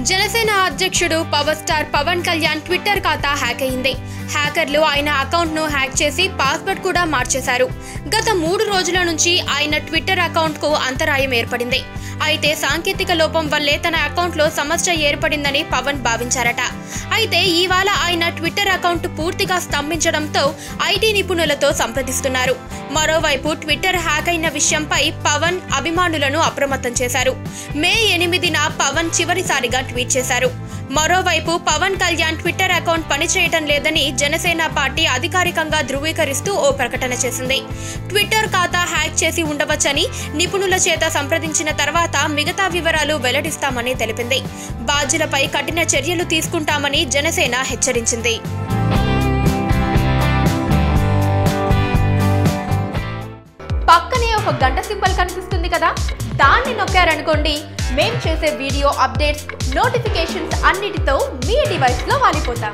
జనసేన అధ్యక్షుడు power star Pawan Kalyan Twitter ఖాతా hack అయింది. హ్యాకర్లు ఆయన అకౌంట్ ను హ్యాక్ చేసి పాస్వర్డ్ కూడా మార్చేశారు. గత 3 రోజుల నుంచి ఆయన ట్విట్టర్ అకౌంట్ కు అంతరాయం ఏర్పడింది. అయితే సాంకేతిక లోపం వల్లే తన అకౌంట్ లో సమస్య ఏర్పడిందని పవన్ భావించారట. అయితే ఇవాళ ఆయన ట్విట్టర్ అకౌంట్ పూర్తిగా స్తంభించడంతో ఐటీ నిపుణులతో సంప్రదిస్తున్నారు. మరోవైపు ట్విట్టర్ హ్యాక్ అయిన విషయంపై పవన్ అభిమానులను అప్రమత్తం చేశారు. మే 8న పవన్ చివరిసారిగా ట్వీట్ చేశారు. మరోవైపు పవన్ కళ్యాణ్ ట్విట్టర్ అకౌంట్ పనిచేయటం లేదని జనసేన పార్టీ అధికారికంగా ధృవీకరిస్తూ ఓ ప్రకటన చేసింది. ట్విట్టర్ ఖాతా హ్యాక్ చేసి ఉండవచ్చని నిపుణుల చేత సంప్రదించిన తర్వాత మిగతా వివరాలు వెల్లడిస్తామని తెలిపింది. బాధ్యులపై కఠిన చర్యలు తీసుకుంటామని జనసేన హెచ్చరించింది. పక్కనే ఒక గంట సింబల్ కనిపిస్తుంది కదా, దాన్ని నొక్కారనుకోండి, మేం చేసే వీడియో అప్డేట్స్, నోటిఫికేషన్స్ అన్నిటితో మీ డివైస్లో వాలిపోతాం.